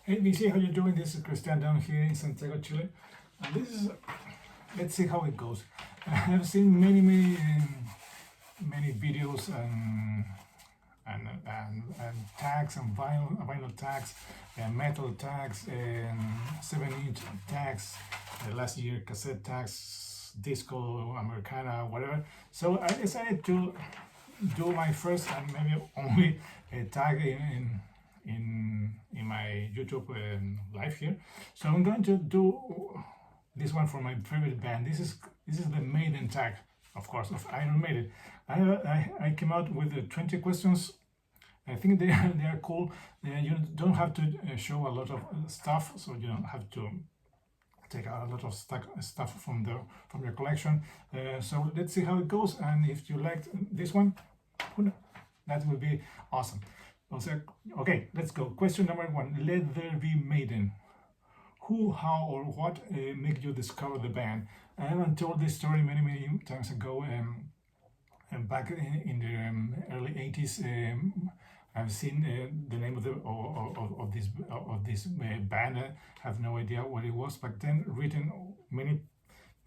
Hey BC, how you doing? This is Christian down here in Santiago, Chile. And this is, let's see how it goes. I have seen many videos and tags and vinyl tags, metal tags, and 7-inch tags, last year cassette tags, disco, Americana, whatever. So I decided to do my first and maybe only tag in my YouTube live here. So I'm going to do this one for my favorite band. This is the Maiden Tag, of course, of Iron Maiden. I came out with 20 questions. I think they are cool. You don't have to show a lot of stuff, so you don't have to take a lot of stuff from your collection. So let's see how it goes, and if you liked this one, that will be awesome. Okay, let's go. Question number 1. Let There Be Maiden. Who, how, or what made you discover the band? I haven't told this story many times ago. And back in the early 80s, I've seen the name of this band. I have no idea what it was back then. Written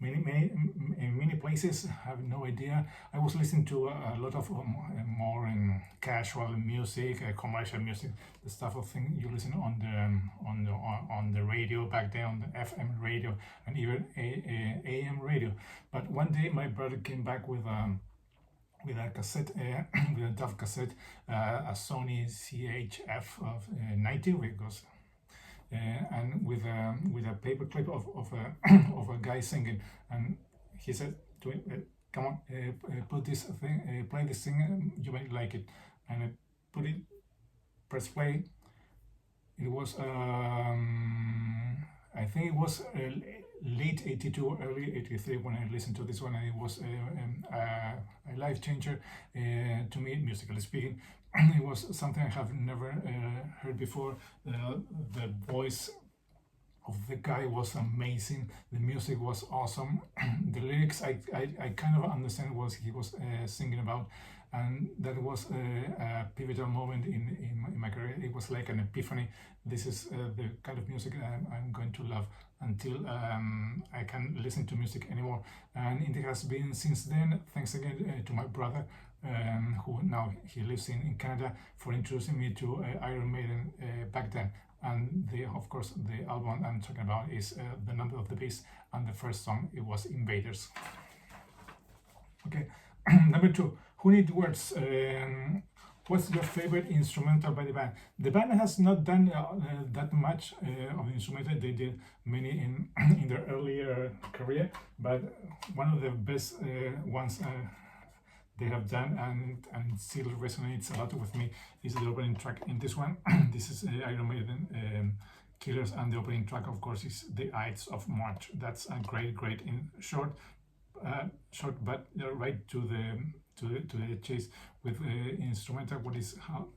in many places, have no idea. I was listening to a lot of more casual music, commercial music, the stuff of thing you listen on the radio back then, on the FM radio and even AM radio. But one day my brother came back with a cassette, with a DAF cassette, a Sony CHF of 90, because and with a paper clip of a guy singing, and he said to him, "Come on, put this thing, play this thing, you might like it." And I put it, press play. It was I think it was late 82 or early 83 when I listened to this one, and it was a life changer to me, musically speaking. It was something I have never heard before. The voice of the guy was amazing. The music was awesome. The lyrics, I kind of understand what he was singing about, and that was a pivotal moment in my career. It was like an epiphany. This is the kind of music I'm going to love until I can listen to music anymore. And it has been since then. Thanks again to my brother, who now he lives in Canada, for introducing me to Iron Maiden back then. And of course the album I'm talking about is The Number of the Beast, and the first song, it was Invaders. Okay. Number 2, who need words? What's your favorite instrumental by the band? The band has not done that much of the instrumental. They did many in their earlier career, but one of the best ones they have done and still resonates a lot with me is the opening track in this one. This is Iron Maiden Killers, and the opening track, of course, is The Ides of March. That's a great in short, but right to the chase with instrumental. What is how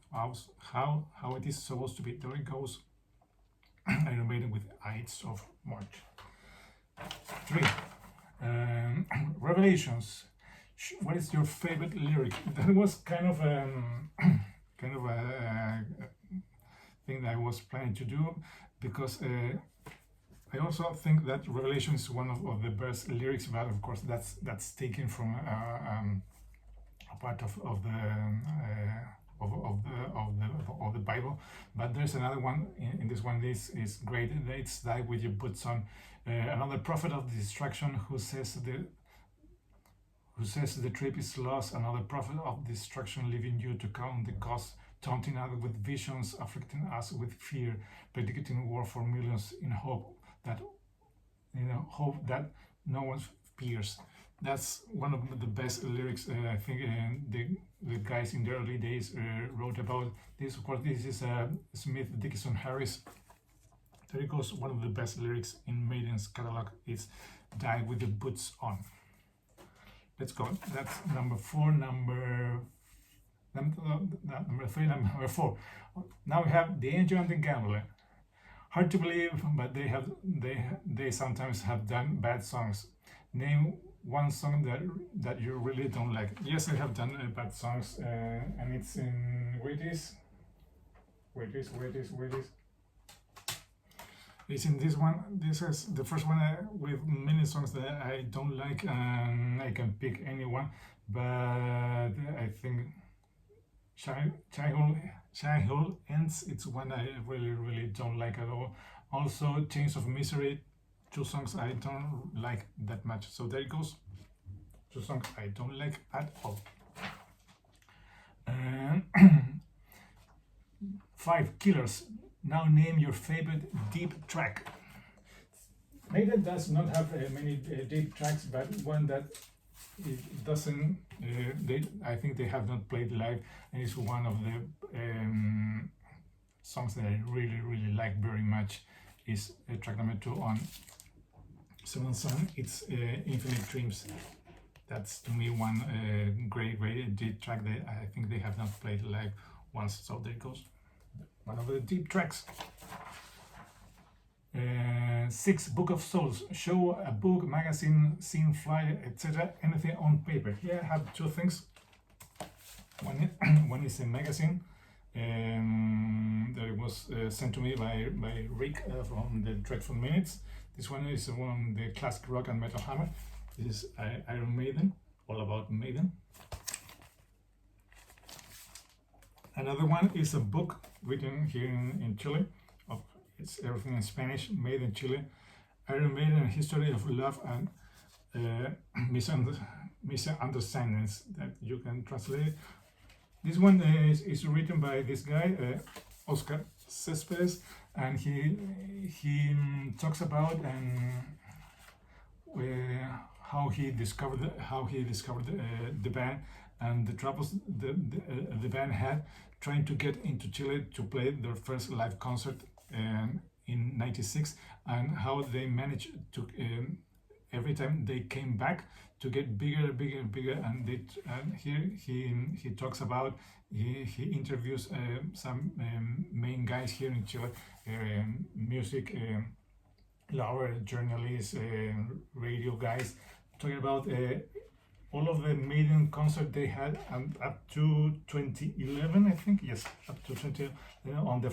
it is supposed to be. There it goes. Iron Maiden with Ides of March. 3. Revelations. What is your favorite lyric? That was kind of a thing that I was planning to do, because I also think that Revelation is one of the best lyrics, but of course that's taken from a part of the Bible. But there's another one in this one. This is great. It's Die With Your Boots On. Another prophet of destruction who says the trip is lost. Another prophet of destruction, leaving you to count the cost, taunting us with visions, afflicting us with fear, predicting war for millions in hope that no one fears. That's one of the best lyrics I think the guys in the early days wrote about this. Of course, this is Smith, Dickinson, Harris. There it goes. One of the best lyrics in Maiden's catalog is Die With Your Boots On. Let's go. That's number 4. Number 3. Number 4. Now we have The Angel and the Gambler. Hard to believe, but they sometimes have done bad songs. Name one song that you really don't like. Yes, I have done bad songs, and it's in wait is Listen, this one, this is the first one with many songs that I don't like, and I can pick anyone, but I think Childhood, Childhood Ends, it's one I really don't like at all. Also, Chains of Misery, two songs I don't like that much. So there it goes, two songs I don't like at all. And 5 killers. Now name your favorite deep track. Maiden does not have many deep tracks, but one that it doesn't. I think they have not played live, and it's one of the songs that I really like very much. Is track number 2 on Seventh Son. It's Infinite Dreams. That's to me one great deep track that I think they have not played live once. So there it goes. One of the deep tracks. 6 Book of Souls. Show a book, magazine, scene, flyer, etc. Anything on paper. Here I have 2 things. One is a magazine that it was sent to me by Rick from the Dreadful Minutes. This one is one the classic rock and metal hammer. This is Iron Maiden, all about Maiden. Another one is a book written here in Chile. It's everything in Spanish, made in Chile. Iron Maiden, a history of love and misunderstandings, that you can translate. This one is written by this guy, Oscar Cespedes, and he talks about how he discovered the band and the troubles the band had trying to get into Chile to play their first live concert in '96, and how they managed to every time they came back to get bigger, and here he talks about he interviews some main guys here in Chile, music lover, journalists, radio guys, talking about all of the Maiden concert they had up to 2011, I think. Yes, up to 2011 on the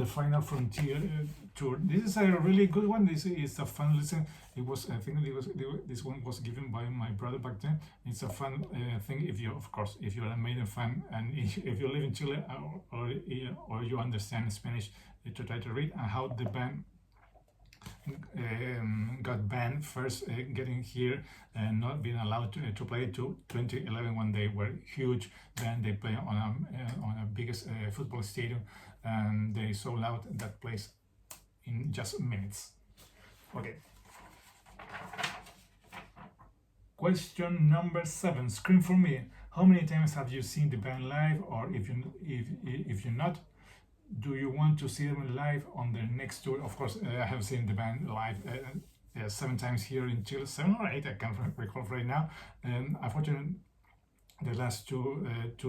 final Frontier tour. This is a really good one. This is a fun listen. It was, I think, this one was given by my brother back then. It's a fun thing if you're a Maiden fan, and if you live in Chile or you understand Spanish, to try to read how the band got banned first, getting here and not being allowed to play to 2011 when they were huge. Then they play on a biggest football stadium, and they sold out that place in just minutes. Okay. Question number 7. Scream for me. How many times have you seen the band live, or if you're not, do you want to see them live on their next tour? Of course, I have seen the band live 7 times here in Chile, 7 or 8, I can't recall right now. And unfortunately, the last two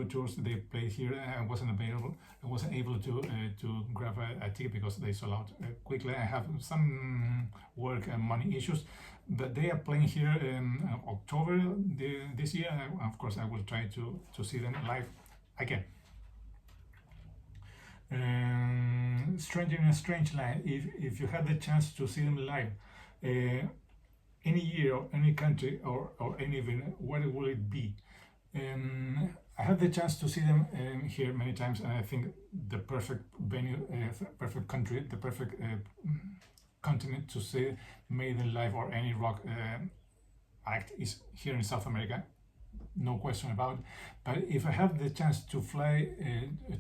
tours they played here, I wasn't able to grab a ticket because they sold out quickly. I have some work and money issues, but they are playing here in October this year. Of course, I will try to see them live again. Stranger in a Strange Land. If you had the chance to see them live, any year or any country or any event, what will it be? I had the chance to see them here many times, and I think the perfect venue, perfect country, the perfect continent to see Maiden live or any rock act is here in South America. No question about it. But if I have the chance to fly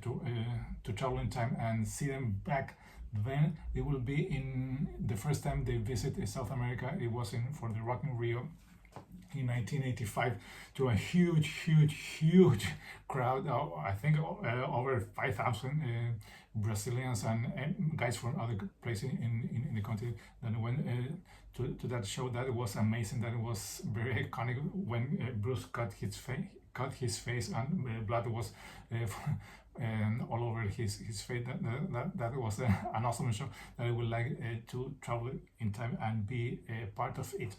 to travel in time and see them back, then it will be in the first time they visit South America. It was for the Rock in Rio in 1985, to a huge crowd. I think over 5,000 Brazilians and guys from other places in the country that went to that show. That was amazing. That was very iconic when Bruce cut his face and blood was all over his face. That was an awesome show that I would like to travel in time and be a part of it.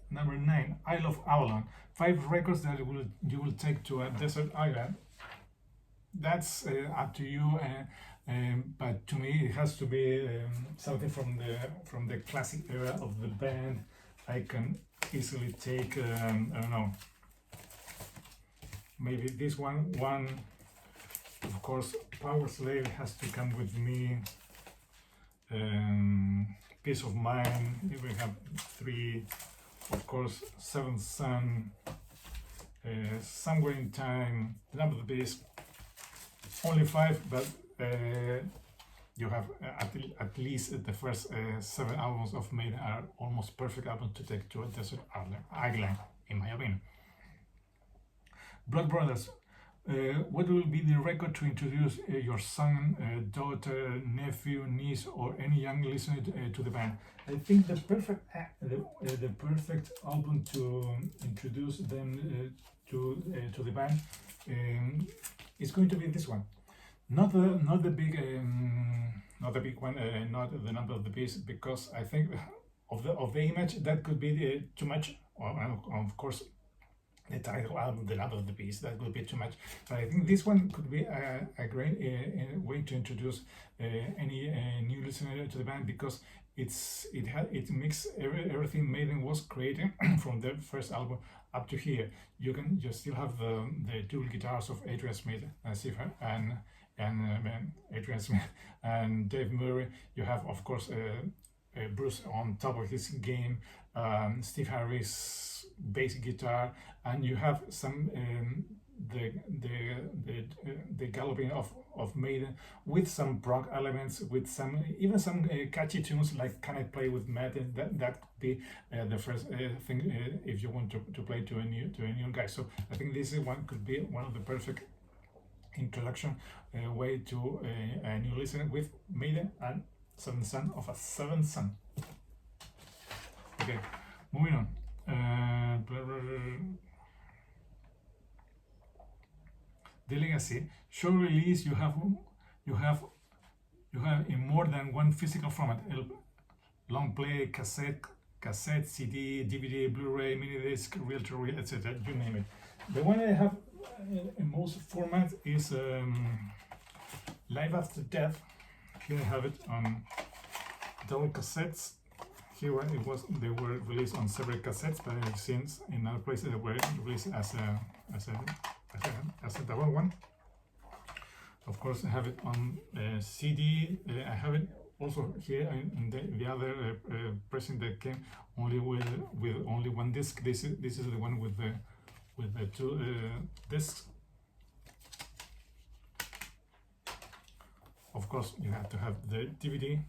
Number 9, Isle of Avalon. 5 records that you will take to a desert island. that's up to you. But to me, it has to be something from the classic era of the band. I can easily take I don't know, maybe this one. Of course, Power Slave has to come with me. Peace of Mind. We have 3, of course, Seventh Son, Somewhere in Time, The Number of the Beast. Only 5, but you have at least the first 7 albums of Maiden are almost perfect albums to take to a desert island, in my opinion. Blood Brothers. What will be the record to introduce your son, daughter, nephew, niece, or any young listener to the band? I think the perfect album to introduce them to the band is going to be this one. Not the big one, not The Number of the Beast, because I think of the image that could be too much. Of course, the title album, The Number of the Beast, that would be too much. But I think this one could be a great way to introduce any new listener to the band, because it mixes everything Maiden was creating from their first album up to here. You still have the dual guitars of Adrian Smith and Adrian Smith and Dave Murray. You have, of course, Bruce on top of his game, Steve Harris bass guitar, and you have some the galloping of Maiden with some prog elements, with even some catchy tunes like "Can I Play with Maiden?" That could be the first thing if you want to play to a new guy. So I think this one could be one of the perfect introduction way to a new listener with Maiden and Seventh Son of a Seventh Son. Okay, moving on. The Legacy show release. You have in more than one physical format: long play, cassette, CD, DVD, Blu-ray, mini disc, reel-to-reel, etc. You name it. The one I have in most formats is Live After Death. Here I have it on double cassettes. Here they were released on separate cassettes, but I've seen in other places they were released as a double one. Of course, I have it on CD. I have it also here in the other pressing that came only with only one disc. This is the one with the 2 discs. Of course, you have to have the DVD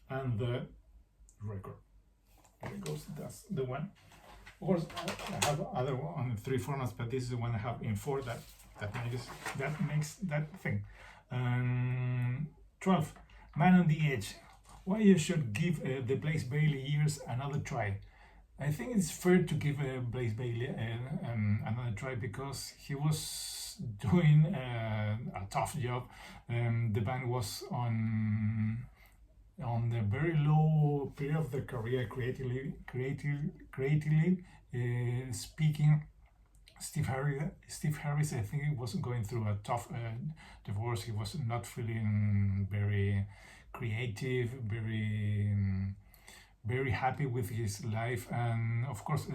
and the record. There it goes. That's the one. Of course, I have other one on 3 formats, but this is the one I have in 4. That makes that thing. 12. Man on the Edge. Why you should give the Blaze Bayley years another try? I think it's fair to give Blaze Bayley another try, because he was doing a tough job. The band was on the very low period of their career, creatively speaking. Steve Harris, I think, was going through a tough divorce. He was not feeling very creative, very happy with his life, and of course,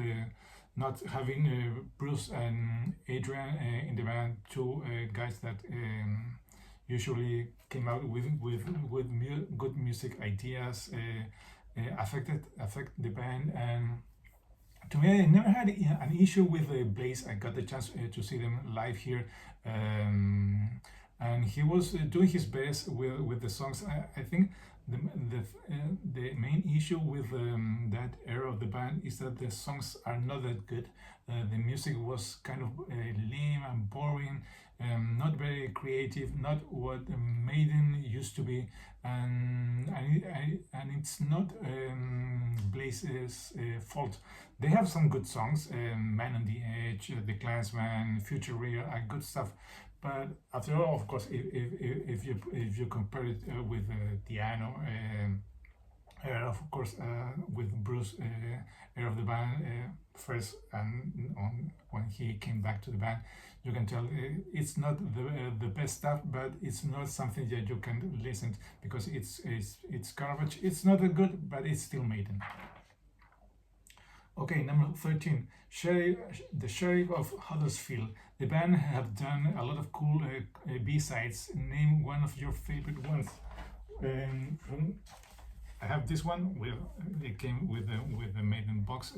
not having Bruce and Adrian in the band, 2 guys that usually came out with good music ideas, affect the band. And to me, I never had an issue with Blaze. I got the chance to see them live here, and he was doing his best with the songs. I think the main issue with that era of the band is that the songs are not that good. The music was kind of lame and boring, not very creative, not what Maiden used to be, and it's not Blaze's fault. They have some good songs, Man on the Edge, The Clansman, Future Real, are good stuff. But after all, of course, if you compare it with Diano, Of course, with Bruce, heir of the band, first and on when he came back to the band, you can tell it's not the best stuff, but it's not something that you can listen to because it's garbage. It's not that good, but it's still Maiden. Okay, number 13, the Sheriff of Huddersfield. The band have done a lot of cool B-sides. Name one of your favorite ones. I have this one. It came with the Maiden box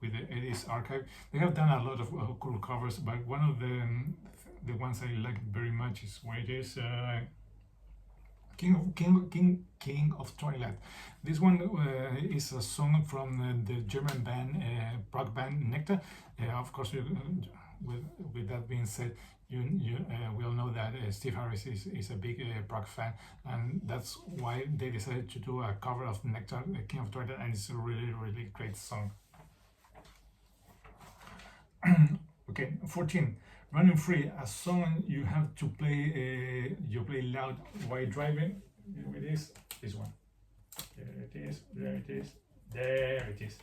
with the 80s archive. They have done a lot of cool covers, but one of the ones I like very much is where it is King of Twilight. This one is a song from the German band prog band Nectar. Of course, with that being said, we all know that Steve Harris is a big prog fan, and that's why they decided to do a cover of Nectar, King of Twilight, and it's a really great song. Okay, 14. Running Free, a song you have to play. You play loud while driving. Here it is. This one. There it is. There it is. There it is.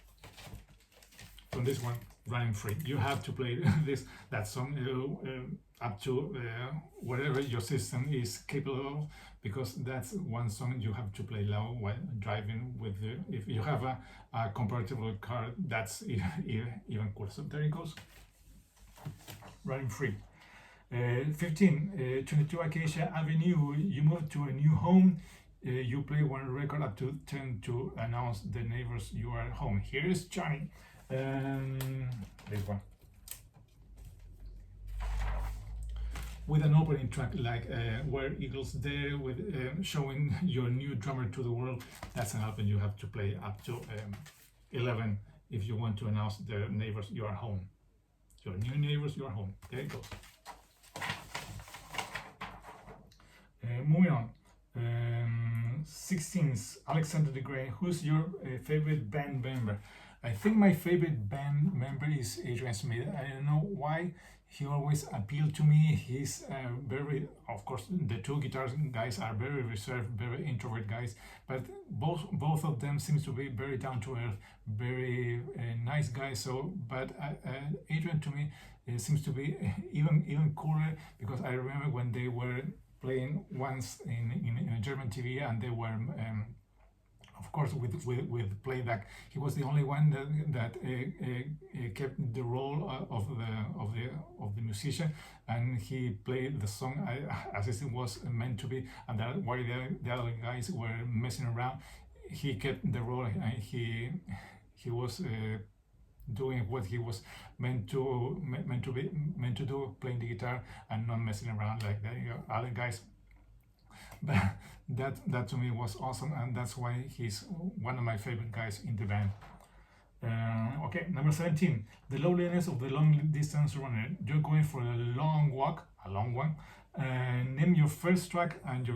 From this one, Running Free, you have to play that song up to whatever your system is capable of, because that's one song you have to play loud while driving. If you have a compatible car, that's even cooler. So there it goes. Running Free. 15. 22 Acacia Avenue. You move to a new home. You play one record up to 10 to announce the neighbors you are home. Here is Johnny. This one. With an opening track like Where Eagles Dare, with showing your new drummer to the world. That's an album you have to play up to 11 if you want to announce the neighbors you are home. Your new neighbors, you are home. There it goes. Moving on. 16th, Alexander the Great. Who's your favorite band member? I think my favorite band member is Adrian Smith. I don't know why. He always appealed to me. He's very, of course, the two guitar guys are very reserved, very introvert guys, but both of them seems to be very down to earth, very nice guys. So, but Adrian to me seems to be even cooler, because I remember when they were playing once in a German TV, and they were. Of course, with playback, he was the only one that kept the role of the musician, and he played the song as it was meant to be. And that while the other guys were messing around, he kept the role, and he was doing what he was meant to do, playing the guitar and not messing around like the other guys. But that to me was awesome, and that's why he's one of my favorite guys in the band. Okay, number 17, the loneliness of the long distance runner. You're going for a long walk, a long one. Name your first track and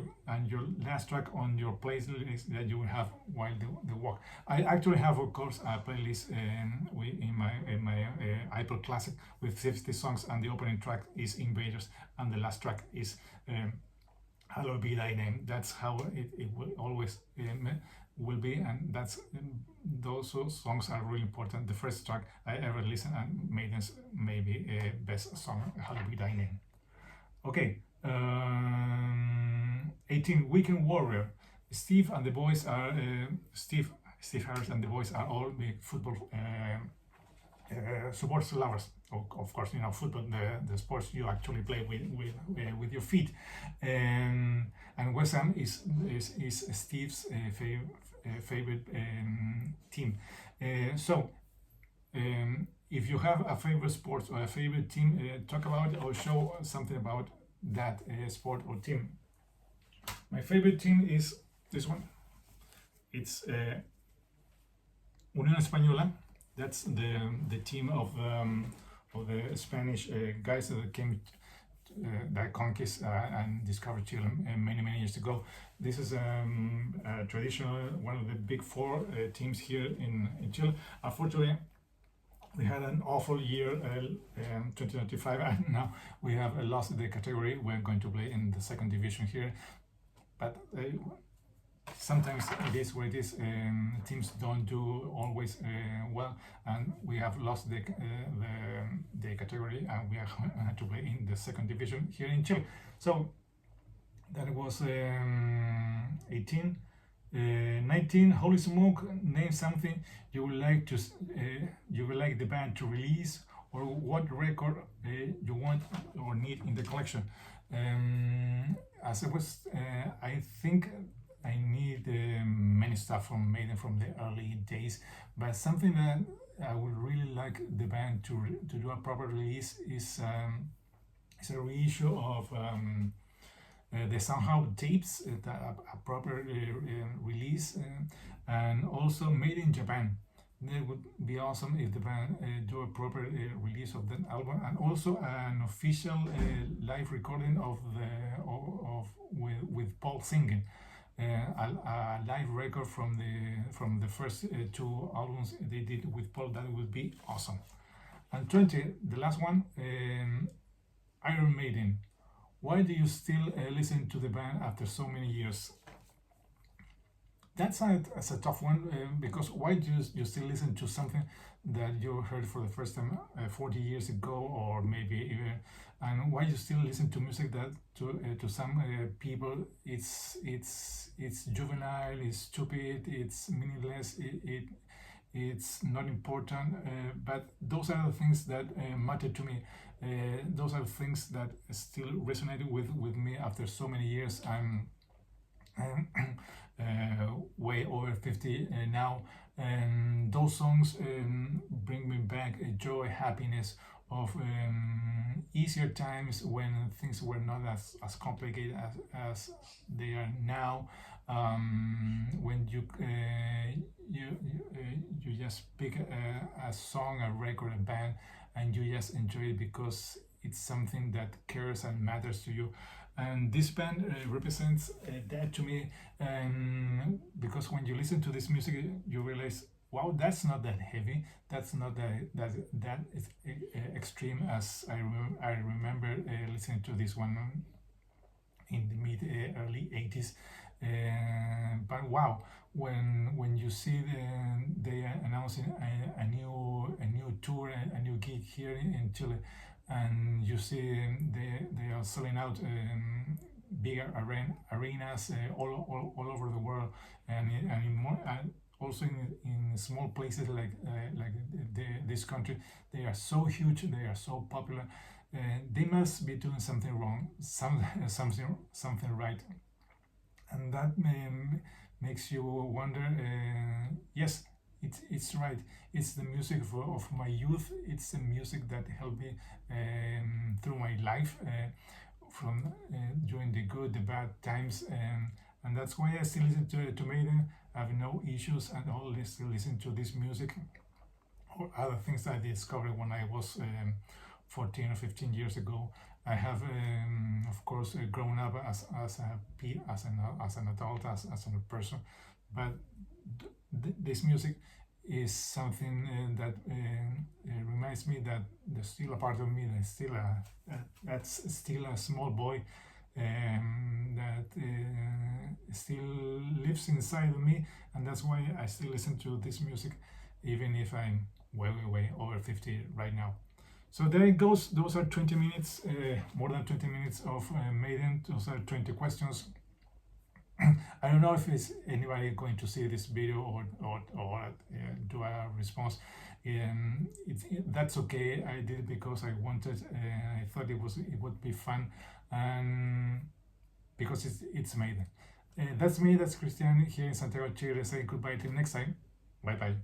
your last track on your playlist that you will have while the walk. I actually have, of course, a playlist in my iPod Classic with 50 songs, and the opening track is Invaders, and the last track is Hallowed Be Thy Name. That's how it will always will be, and that's those songs are really important. The first track I ever listened, and Maiden's maybe best song, Hallowed Be Thy Name. Okay, 18, Weekend Warrior. Steve and the boys are Steve Harris and the boys are all big football sports lovers. Of course, you know, football, the sports you actually play with your feet, and West Ham is Steve's favorite team. So if you have a favorite sport or a favorite team, talk about it or show something about that sport or team. My favorite team is this one. It's Unión Española. That's the team of the Spanish guys that came that conquered and discovered Chile many years ago. This is a traditional, one of the big four teams here in Chile. Unfortunately, we had an awful year, 2025, and now we have lost the category. We're going to play in the second division here, but sometimes it is where it is. Teams don't do always well, and we have lost the category, and we are to play in the second division here in Chile. So that was 18. 19. Holy smoke! Name something you would like to you would like the band to release, or what record you want or need in the collection. As I was, I think I need many stuff from Maiden from the early days, but something that I would really like the band to do a proper release is a reissue of the somehow tapes, a proper release, and also made in Japan. It would be awesome if the band do a proper release of that album, and also an official live recording of with Paul singing. A live record from the first two albums they did with Paul. That would be awesome. And 20, the last one, Iron Maiden. Why do you still listen to the band after so many years? That's a tough one, because why do you still listen to something that you heard for the first time 40 years ago, or maybe even, and why you still listen to music that to some people it's juvenile, it's stupid, it's meaningless, it's not important, but those are the things that matter to me. Those are things that still resonate with me after so many years. I'm way over 50 now, and those songs bring me back joy, happiness of easier times when things were not as complicated as they are now. When you just pick a song, a record, a band, and you just enjoy it because it's something that cares and matters to you. And this band represents that to me, because when you listen to this music, you realize, wow, that's not that heavy. That's not that is extreme as I remember listening to this one in the mid early 80s. But wow, when you see they are announcing a new tour, a new gig here in Chile, and you see they are selling out bigger arenas all over the world, and in more. Also in small places like this country, they are so huge, they are so popular. They must be doing something wrong, something right, and that makes you wonder. Yes, it's right. It's the music of my youth. It's the music that helped me through my life, from during the good, the bad times, and that's why I still listen to Maiden. I have no issues at all. I still listen to this music or other things I discovered when I was 14 or 15 years ago. I have, of course, grown up as an adult, as a person, but this music is something that reminds me that there's still a part of me that's still a small boy, that still lives inside of me, and that's why I still listen to this music, even if I'm way over 50 right now. So there it goes. Those are 20 minutes, more than 20 minutes of Maiden. Those are 20 questions. I don't know if it's anybody going to see this video or do a response. That's okay. I did it because I wanted. I thought it would be fun, and because it's Maiden. That's me. That's Christian here in Santiago, Chile. Saying goodbye till next time. Bye bye.